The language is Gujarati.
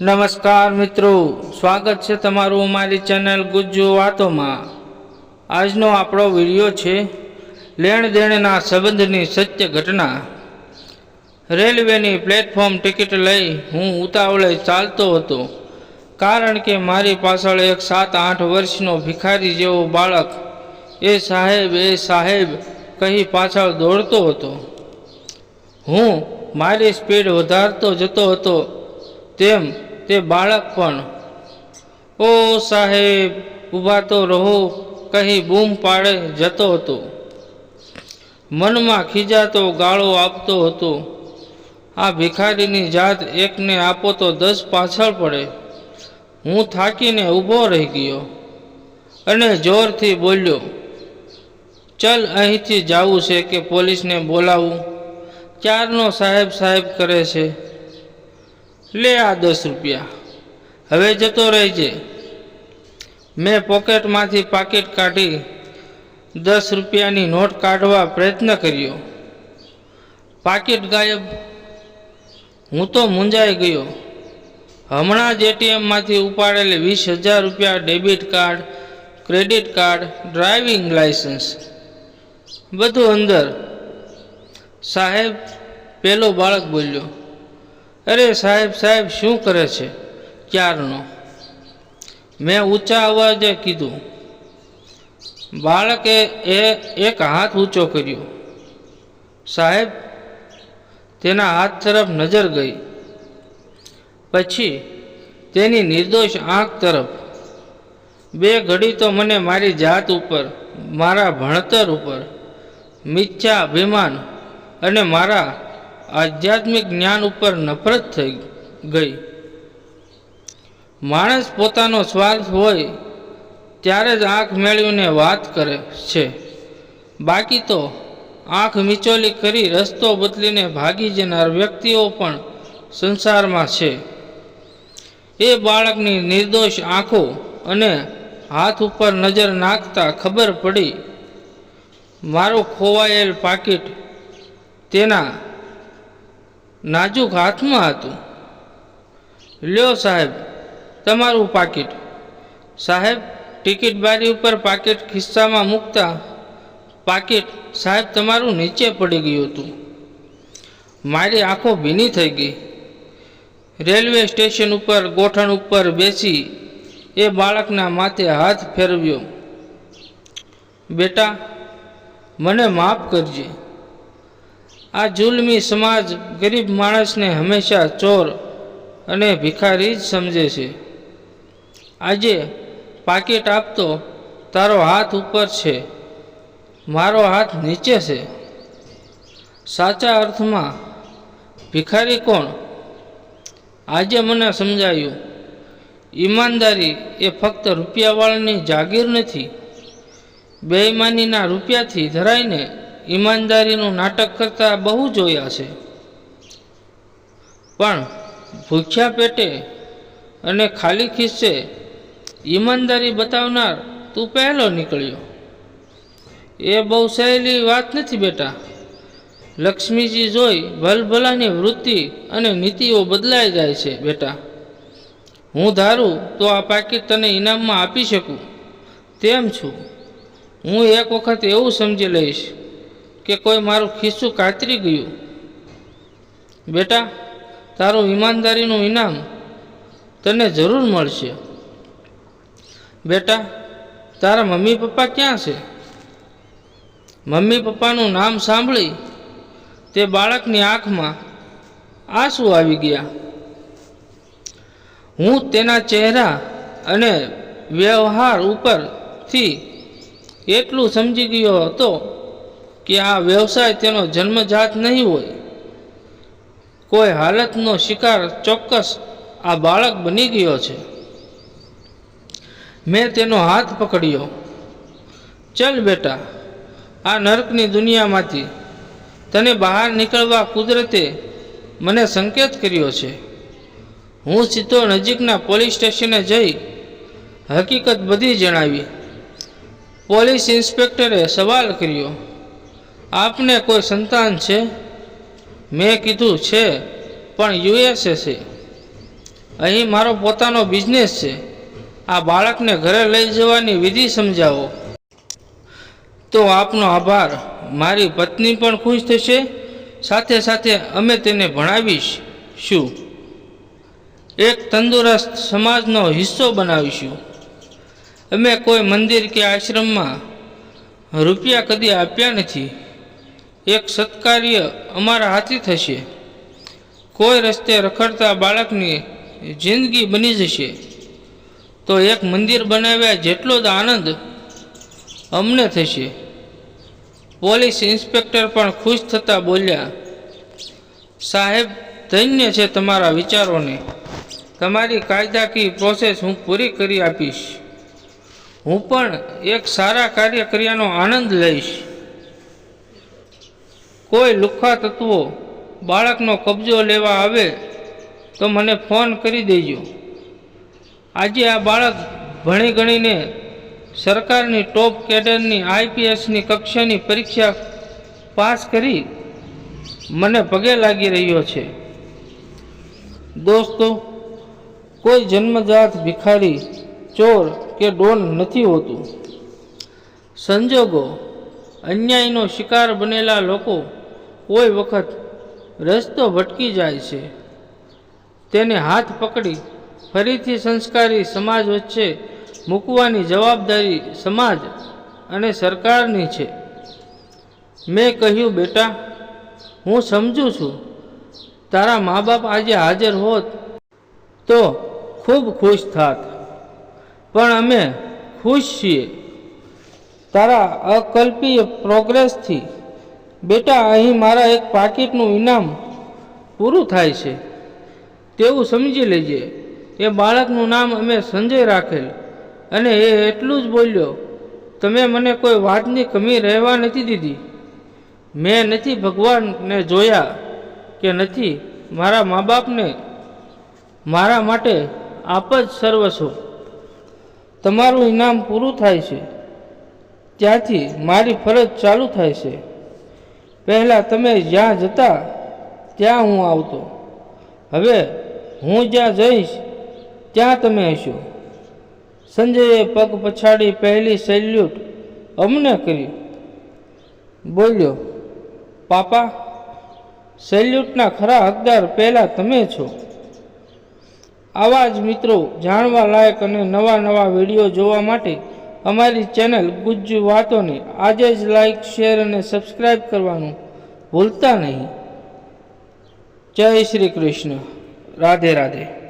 નમસ્કાર મિત્રો, સ્વાગત છે તમારું અમારી ચેનલ ગુજ્જુ વાતોમાં। આજનો આપણો વિડીયો છે લેણ દેણના સંબંધની સત્ય ઘટના। રેલવેની પ્લેટફોર્મ ટિકિટ લઈ હું ઉતાવળે ચાલતો હતો, કારણ કે મારી પાછળ એક 7-8 વર્ષનો ભિખારી જેવો બાળક એ સાહેબ કહી પાછળ દોડતો હતો। હું મારી સ્પીડ વધારતો જતો હતો તેમ તે બાળક પણ "ઓ સાહેબ, ઊભા તો રહો" કહી બૂમ પાડે જતો હતો। મનમાં ખીજાતો ગાળો આપતો હતો। આ ભિખારીની જાત એકને આપો તો 10 પાછળ પડે। હું થાકીને ઊભો રહી ગયો અને જોરથી બોલ્યો, "ચલ, અહીંથી જાવું છે કે પોલીસને બોલાવું? ક્યારનો સાહેબ સાહેબ કરે છે। લે આ 10 રૂપિયા, હવે જતો રહેજે." મેં પોકેટમાંથી પાકીટ કાઢી 10 રૂપિયાની નોટ કાઢવા પ્રયત્ન કર્યો। પાકીટ ગાયબ। હું તો મૂંઝાઈ ગયો। હમણાં જ એટીએમમાંથી ઉપાડેલ 20,000 રૂપિયા, debit card, credit card, driving licence બધું અંદર। "સાહેબ," પેલો બાળક બોલ્યો। "અરે સાહેબ સાહેબ, શું કરે છે ક્યારનો?" મેં ઊંચા અવાજે કીધું। બાળકે એક હાથ ઊંચો કર્યો। "સાહેબ?" તેના હાથ તરફ નજર ગઈ, પછી તેની નિર્દોષ આંખ તરફ। બે ઘડી તો મને મારી જાત ઉપર, મારા ભણતર ઉપર, મિથ્યા અભિમાન અને મારા આધ્યાત્મિક જ્ઞાન ઉપર નફરત થઈ ગઈ। માણસ પોતાનો સ્વાર્થ હોય ત્યારે જ આંખ મેળવીને વાત કરે છે, બાકી તો આંખ મીચોલી કરી રસ્તો બદલીને ભાગી જનાર વ્યક્તિઓ પણ સંસારમાં છે। એ બાળકની નિર્દોષ આંખો અને હાથ ઉપર નજર નાખતા ખબર પડી મારું ખોવાયેલ પાકીટ તેના નાજુક હાથમાં હતું। "લ્યો સાહેબ, તમારું પાકીટ." સાહેબ ટિકિટ બારી ઉપર પાકીટ ખિસ્સામાં મૂકતા, "પાકીટ સાહેબ તમારું નીચે પડી ગયું હતું." મારી આંખો ભીની થઈ ગઈ। રેલવે સ્ટેશન ઉપર ગોઠણ ઉપર બેસી એ બાળકના માથે હાથ ફેરવ્યો। "બેટા, મને માફ કરજે। આ જુલ્મી સમાજ ગરીબ માણસને હંમેશા ચોર અને ભિખારી જ સમજે છે। આજે પાકીટ આપતો તારો હાથ ઉપર છે, મારો હાથ નીચે છે। સાચા અર્થમાં ભિખારી કોણ? આજે મને સમજાયું। ઈમાનદારી એ ફક્ત રૂપિયાવાળાની જાગીર નથી। બેઈમાનીના રૂપિયાથી ધરાઈને ઈમાનદારીનું નાટક કરતા બહુ જોયા છે, પણ ભૂખ્યા પેટે અને ખાલી ખિસ્સે ઈમાનદારી બતાવનાર તું પહેલો નીકળ્યો। એ બહુ સહેલી વાત નથી બેટા। લક્ષ્મીજી જોઈ ભલભલાની વૃત્તિ અને નીતિઓ બદલાઈ જાય છે બેટા। હું ધારું તો આ પાકીટ તને ઇનામમાં આપી શકું તેમ છું। હું એક વખત એવું સમજી લઈશ કે કોઈ મારું ખિસ્સું કાતરી ગયું। બેટા, તારું ઈમાનદારીનું ઇનામ તને જરૂર મળશે। બેટા, તારા મમ્મી પપ્પા ક્યાં છે?" મમ્મી પપ્પાનું નામ સાંભળી તે બાળકની આંખમાં આંસુ આવી ગયા। હું તેના ચહેરા અને વ્યવહાર ઉપરથી એટલું સમજી ગયો હતો કે આ વ્યવસાય તેનો જન્મજાત નહીં હોય। કોઈ હાલતનો શિકાર ચોક્કસ આ બાળક બની ગયો છે। મેં તેનો હાથ પકડ્યો। "ચલ બેટા, આ નરકની દુનિયામાંથી તને બહાર નીકળવા કુદરતે મને સંકેત કર્યો છે." હું સીધો નજીકના પોલીસ સ્ટેશને જઈ હકીકત બધી જણાવી। પોલીસ ઇન્સ્પેક્ટરે સવાલ કર્યો, "આપને કોઈ સંતાન છે?" મેં કીધું, "છે, પણ USA છે." અહીં મારો પોતાનો બિઝનેસ છે. આ બાળકને ઘરે લઈ જવાની વિધિ સમજાવો. તો આપનો આભાર. મારી પત્ની પણ ખુશ થશે, સાથે સાથે અમે તેને ભણાવીશું. એક તંદુરસ્ત સમાજનો હિસ્સો બનાવીશું. અમે કોઈ મંદિર કે આશ્રમમાં રૂપિયા કદી આપ્યા નથી. એક સત્કાર્ય અમારા હાથે થશે. કોઈ રસ્તે રખડતા બાળકની જિંદગી બની જશે. તો એક મંદિર બનાવ્યા જેટલો જ આનંદ અમને થશે. પોલીસ ઇન્સ્પેક્ટર પણ ખુશ થતાં બોલ્યા, સાહેબ, ધન્ય છે તમારા વિચારોને. તમારી કાયદાકીય પ્રોસેસ હું પૂરી કરી આપીશ. હું પણ એક સારા કાર્ય કર્યાનો આનંદ લઈશ. કોઈ લુખ્ખા તત્વો બાળકનો કબજો લેવા આવે તો મને ફોન કરી દેજો. આજે આ બાળક ભણી ગણીને સરકારની ટોપ કેડરની આઈપીએસની કક્ષાની પરીક્ષા પાસ કરી મને પગે લાગી રહ્યો છે. દોસ્તો, કોઈ જન્મજાત ભિખારી, ચોર કે ડોન નથી હોતું. સંજોગો, અન્યાયનો શિકાર બનેલા લોકો કોઈ વખત રસ્તો ભટકી જાય છે. તેને હાથ પકડી ફરીથી સંસ્કારી સમાજ વચ્ચે મૂકવાની જવાબદારી સમાજ અને સરકારની છે. મેં કહ્યું, બેટા, હું સમજું છું તારા મા બાપ આજે હાજર હોત તો ખૂબ ખુશ થાત, પણ અમે ખુશ છીએ તારા અકલ્પીય પ્રોગ્રેસથી. બેટા, અહીં મારા એક પાકીટનું ઇનામ પૂરું થાય છે તેવું સમજી લેજે. એ બાળકનું નામ અમે સંજય રાખેલ અને એ એટલું જ બોલ્યો, તમે મને કોઈ વાતની કમી રહેવા નથી દીધી. મેં નથી ભગવાનને જોયા કે નથી મારા મા બાપને. મારા માટે આપ જ સર્વ છો. તમારું ઇનામ પૂરું થાય છે ત્યાંથી મારી ફરજ ચાલુ થાય છે. પહેલાં તમે જ્યાં જતા ત્યાં હું આવતો. હવે હું જ્યાં જઈશ ત્યાં તમે હશો. સંજયે પગ પછાડી પહેલી સેલ્યુટ અમને કરી. બોલ્યો, પાપા, સેલ્યુટના ખરા હકદાર પહેલાં તમે છો. આવા જ મિત્રો જાણવા લાયક અને નવા નવા વિડીયો જોવા માટે અમારી ચેનલ ગુજ્જુ વાતોને આજે જ લાઈક, શેર અને સબસ્ક્રાઈબ કરવાનું ભૂલતા નહીં. જય શ્રી કૃષ્ણ. રાધે રાધે.